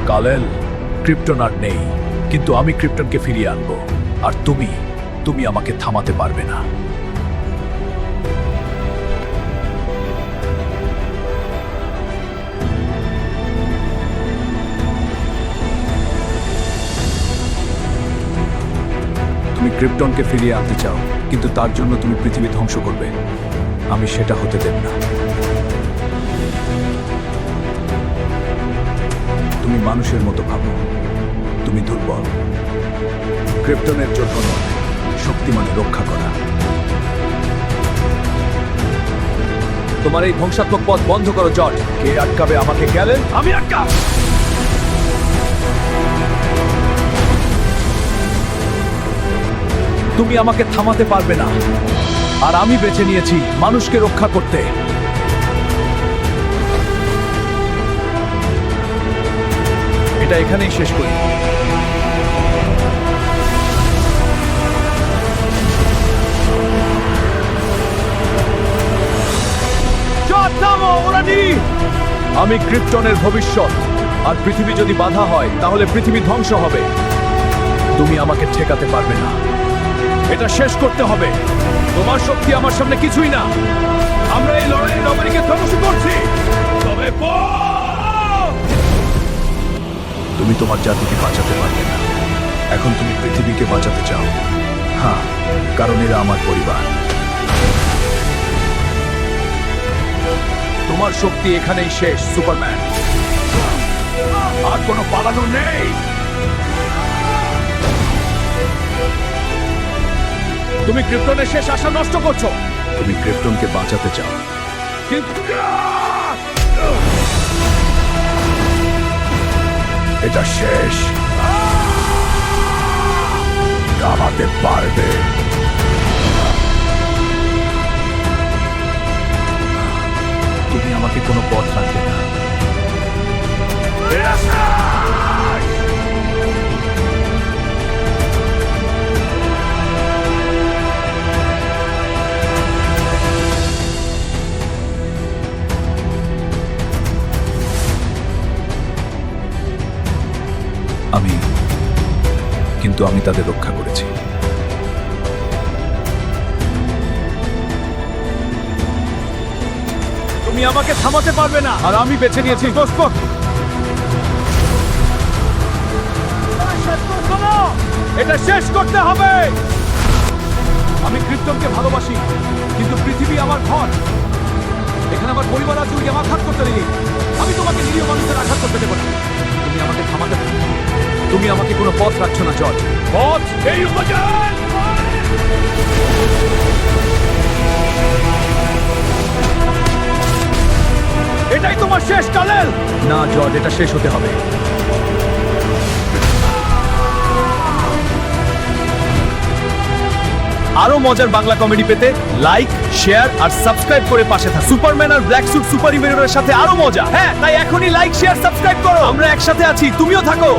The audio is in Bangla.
কালেল, ক্রিপ্টন আর নেই, কিন্তু আমি ক্রিপ্টনকে ফিরিয়ে আনবো। আর তুমি আমাকে থামাতে পারবে না। তুমি ক্রিপ্টনকে ফিরিয়ে আনতে চাও, কিন্তু তার জন্য তুমি পৃথিবী ধ্বংস করবে। আমি সেটা হতে দেব না। তুমি মানুষের মতো ভাবো, তুমি দুর্বল। ক্রিপ্টনের জন্য নয়, শক্তিমানে রক্ষা করা। তোমার এই ধ্বংসাত্মক পথ বন্ধ করো জট। কে আটকাবে আমাকে? গেলে আমি আটকাব। তুমি আমাকে থামাতে পারবে না। আর আমি বেছে নিয়েছি মানুষকে রক্ষা করতে। এটা এখানেই শেষ করি। আমি ক্রিপ্টনের ভবিষ্যৎ, আর পৃথিবী যদি বাধা হয় তাহলে পৃথিবী ধ্বংস হবে। তুমি আমাকে ঠেকাতে পারবে না। এটা শেষ করতে হবে। তোমার শক্তি আমার সামনে কিছুই না। আমরা এই লড়াইয়ে রবারিকে ধ্বংস করছি। তবে তুমি তোমার জাতিকে বাঁচাতে পারবে না। এখন তুমি পৃথিবীকে বাঁচাতে চাও। হ্যাঁ, কারণ এরা আমার পরিবার। তোমার শক্তি এখানেই শেষ, সুপারম্যান। আর কোনো পালানো নেই। তুমি ক্রিপ্টনের শেষ আশা নষ্ট করছো। তুমি ক্রিপ্টনকে বাঁচাতে চাও, কিন্তু এটা শেষ। থামাতে পারবে। তুমি আমাকে কোনো পথ রাখবে না। কিন্তু আমি তাদের রক্ষা করেছি। তুমি আমাকে থামাতে পারবে না, আর আমি বেছে নিয়েছি দোস্ত। এটা শেষ করতে হবে। আমি ক্রিপ্টনকে ভালোবাসি, কিন্তু পৃথিবী আমার ঘর। এখানে আমার পরিবার আছে, ওই আমার আঘাত করতে নেই। আমি তোমাকে নিরীহ মানুষের আঘাত করতে দেবো না। তুমি আমাকে থামাতে পারবে। তুমি আমাকে কোনো পথ রাখছো না জর্জ। পথ এই উপজান। এটাই তোমার শেষ কালেল। না জর্জ, এটা শেষ হতে হবে। আরো মজার বাংলা কমেডি পেতে লাইক, শেয়ার আর সাবস্ক্রাইব করে পাশে থাকুন। সুপারম্যান আর ব্ল্যাক স্যুট সুপার হিরোর সাথে আরো মজা। হ্যাঁ, তাই এখনই লাইক, শেয়ার, সাবস্ক্রাইব করো। আমরা একসাথে আছি, তুমিও থাকো।